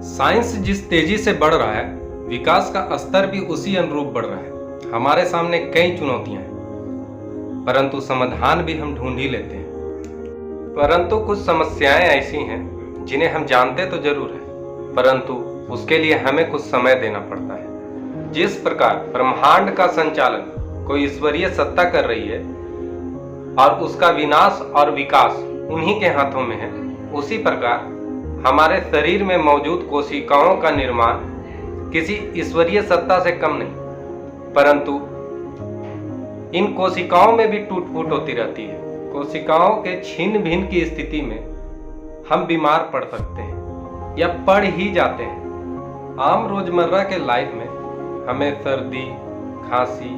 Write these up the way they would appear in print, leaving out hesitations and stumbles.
Science जिस तेजी से बढ़ रहा है, विकास का स्तर भी उसी अनुरूप बढ़ रहा है। हमारे सामने कई चुनौतियां हैं, परंतु समाधान भी हम ढूंढ ही लेते हैं। परंतु कुछ समस्याएं ऐसी हैं जिन्हें हम जानते तो जरूर हैं, परंतु उसके लिए हमें कुछ समय देना पड़ता है। जिस प्रकार ब्रह्मांड का संचालन कोई ईश्वरीय सत्ता कर रही है और उसका विनाश और विकास उन्हीं के हाथों में है, उसी प्रकार हमारे शरीर में मौजूद कोशिकाओं का निर्माण किसी ईश्वरीय सत्ता से कम नहीं, परंतु इन कोशिकाओं में भी टूट फूट होती रहती है। कोशिकाओं के छिन्न भिन्न की स्थिति में हम बीमार पड़ सकते हैं या पड़ ही जाते हैं। आम रोजमर्रा के लाइफ में हमें सर्दी, खांसी,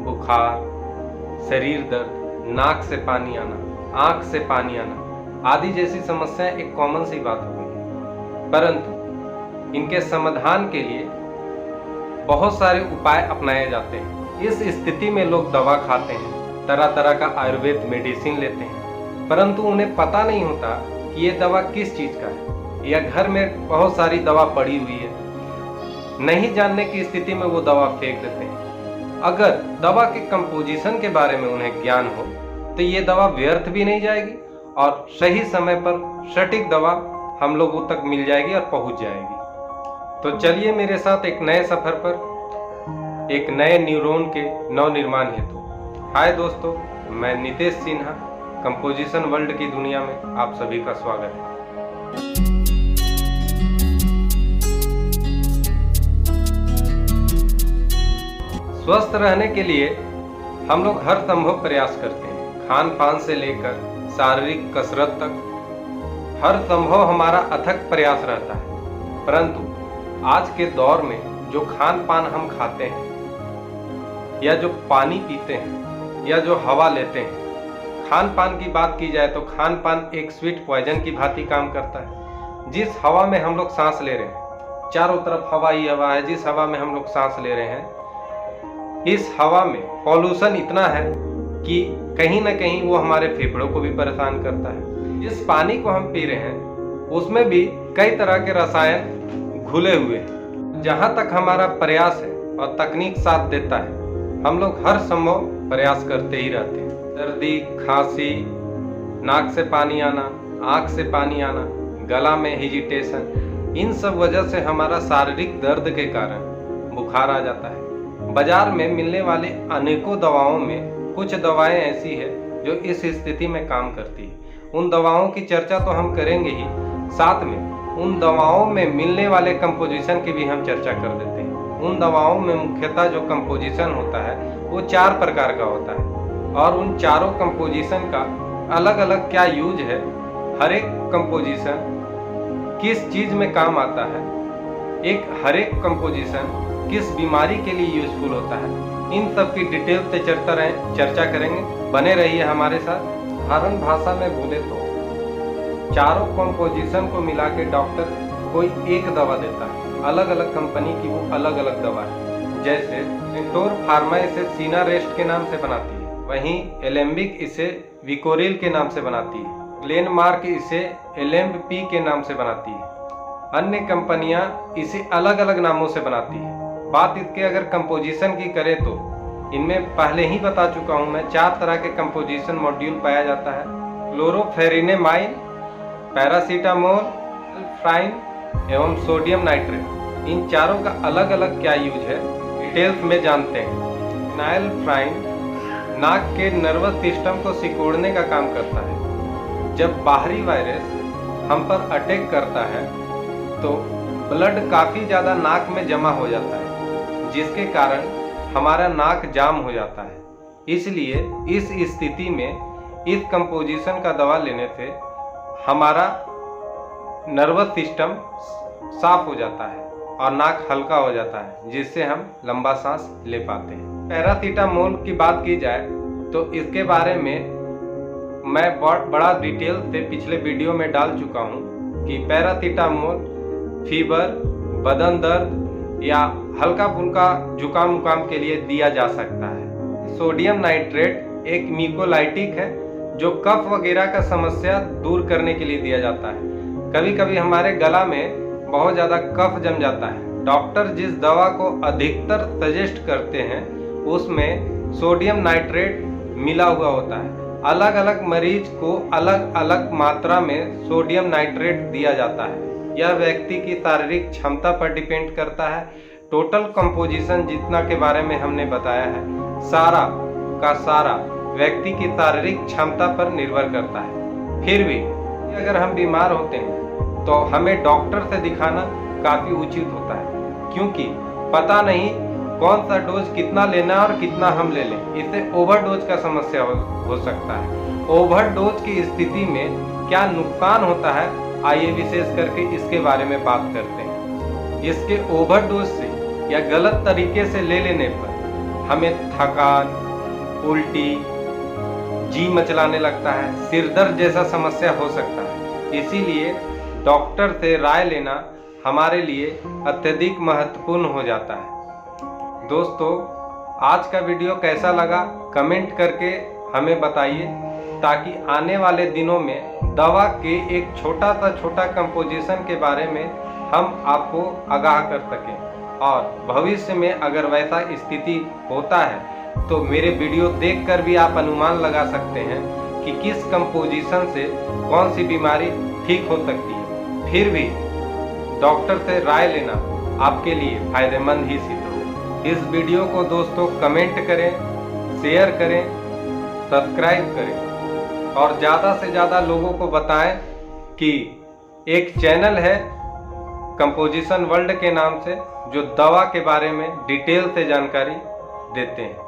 बुखार, शरीर दर्द, नाक से पानी आना, आंख से पानी आना आदि जैसी समस्याएं एक कॉमन सी बात हो गई है। परंतु इनके समाधान के लिए बहुत सारे उपाय अपनाए जाते हैं। इस स्थिति में लोग दवा खाते हैं, तरह तरह का आयुर्वेद मेडिसिन लेते हैं, परंतु उन्हें पता नहीं होता कि ये दवा किस चीज़ का है, या घर में बहुत सारी दवा पड़ी हुई है, नहीं जानने की स्थिति में वो दवा फेंक देते हैं। अगर दवा के कंपोजिशन के बारे में उन्हें ज्ञान हो तो ये दवा व्यर्थ भी नहीं जाएगी और सही समय पर सटीक दवा हम लोगों तक मिल जाएगी और पहुंच जाएगी। तो चलिए मेरे साथ एक नए सफर पर, एक नए न्यूरॉन के नवनिर्माण हेतु। हाय दोस्तों, मैं नितेश सिन्हा, कंपोजिशन वर्ल्ड की दुनिया में आप सभी का स्वागत है। स्वस्थ रहने के लिए हम लोग हर संभव प्रयास करते हैं। खान पान से लेकर शारीरिक कसरत तक हर संभव हमारा अथक प्रयास रहता है। परंतु आज के दौर में जो खान पान हम खाते हैं, या जो पानी पीते हैं, या जो हवा लेते हैं, खान पान की बात की जाए तो खान पान एक स्वीट पॉइजन की भांति काम करता है। जिस हवा में हम लोग सांस ले रहे हैं, चारों तरफ हवा ही हवा है, जिस हवा में हम लोग सांस ले रहे हैं, इस हवा में पॉल्यूशन इतना है कि कहीं ना कहीं वो हमारे फेफड़ों को भी परेशान करता है। जिस पानी को हम पी रहे हैं उसमें भी कई तरह के रसायन घुले हुए हैं। जहाँ तक हमारा प्रयास है और तकनीक साथ देता है, हम लोग हर संभव प्रयास करते ही रहते हैं। सर्दी, खांसी, नाक से पानी आना, आँख से पानी आना, गला में हिजिटेशन, इन सब वजह से हमारा शारीरिक दर्द के कारण बुखार आ जाता है। बाजार में मिलने वाले अनेकों दवाओं में कुछ दवाएं ऐसी है जो इस स्थिति में काम करती है। उन दवाओं की चर्चा तो हम करेंगे ही, साथ में उन दवाओं में मिलने वाले कंपोजिशन की भी हम चर्चा कर देते हैं। उन दवाओं में मुख्यतः जो कंपोजिशन होता है वो 4 प्रकार का होता है और उन चारों कंपोजिशन का अलग अलग क्या यूज है, हर एक कंपोजिशन किस चीज़ में काम आता है, हर एक कंपोजिशन किस बीमारी के लिए यूजफुल होता है, इन सब की डिटेल से चर्चा करेंगे। बने रहिए हमारे साथ। साधारण भाषा में बोले तो चारों कंपोजिशन को मिला के डॉक्टर कोई एक दवा देता है। अलग अलग कंपनी की वो अलग अलग दवा है। जैसे सेंटोर फार्मा इसे सीना रेस्ट के नाम से बनाती है, वहीं एलेम्बिक इसे विकोरिल के नाम से बनाती है, ग्लेनमार्क इसे एलेम्ब-पी के नाम से बनाती है। अन्य कंपनियां इसे अलग अलग नामों से बनाती है। बात इसके अगर कंपोजिशन की करें तो इनमें पहले ही बता चुका हूं मैं, 4 तरह के कंपोजिशन मॉड्यूल पाया जाता है। क्लोरोफेरिनेमाइन, पैरासीटामोल, अल्फ्राइन एवं सोडियम नाइट्रेट। इन चारों का अलग अलग क्या यूज है डिटेल्स में जानते हैं। नाइलफ्राइन नाक के नर्वस सिस्टम को सिकोड़ने का काम करता है। जब बाहरी वायरस हम पर अटैक करता है तो ब्लड काफ़ी ज़्यादा नाक में जमा हो जाता है, जिसके कारण हमारा नाक जाम हो जाता है। इसलिए इस स्थिति में इस कंपोजिशन का दवा लेने से हमारा नर्वस सिस्टम साफ हो जाता है और नाक हल्का हो जाता है, जिससे हम लंबा सांस ले पाते हैं। पैरासीटामोल की बात की जाए तो इसके बारे में मैं बड़ा डिटेल से पिछले वीडियो में डाल चुका हूँ कि पैरासीटामोल फीवर, बदन दर्द या हल्का फुल्का जुकाम उकाम के लिए दिया जा सकता है। सोडियम नाइट्रेट एक म्यूकोलाइटिक है जो कफ वगैरह का समस्या दूर करने के लिए दिया जाता है। कभी कभी हमारे गला में बहुत ज़्यादा कफ जम जाता है। डॉक्टर जिस दवा को अधिकतर सजेस्ट करते हैं उसमें सोडियम नाइट्रेट मिला हुआ होता है। अलग अलग मरीज को अलग अलग मात्रा में सोडियम नाइट्रेट दिया जाता है। यह व्यक्ति की शारीरिक क्षमता पर डिपेंड करता है। टोटल कंपोजिशन जितना के बारे में हमने बताया है, सारा का सारा व्यक्ति की शारीरिक क्षमता पर निर्भर करता है। फिर भी अगर हम बीमार होते हैं तो हमें डॉक्टर से दिखाना काफ़ी उचित होता है, क्योंकि पता नहीं कौन सा डोज कितना लेना है और कितना हम ले लें। इससे ओवरडोज का समस्या हो सकता है। ओवरडोज की स्थिति में क्या नुकसान होता है, आइए विशेष करके इसके बारे में बात करते हैं। इसके ओवरडोज से या गलत तरीके से ले लेने पर हमें थकान, उल्टी, जी मचलाने लगता है, सिर दर्द जैसा समस्या हो सकता है। इसीलिए डॉक्टर से राय लेना हमारे लिए अत्यधिक महत्वपूर्ण हो जाता है। दोस्तों, आज का वीडियो कैसा लगा कमेंट करके हमें बताइए, ताकि आने वाले दिनों में दवा के एक छोटा कंपोजिशन के बारे में हम आपको आगाह कर सकें। और भविष्य में अगर वैसा स्थिति होता है तो मेरे वीडियो देखकर भी आप अनुमान लगा सकते हैं कि किस कंपोजिशन से कौन सी बीमारी ठीक हो सकती है। फिर भी डॉक्टर से राय लेना आपके लिए फायदेमंद ही सिद्ध हो। इस वीडियो को दोस्तों कमेंट करें, शेयर करें, सब्सक्राइब करें और ज़्यादा से ज़्यादा लोगों को बताएं कि एक चैनल है कंपोजिशन वर्ल्ड के नाम से, जो दवा के बारे में डिटेल से जानकारी देते हैं।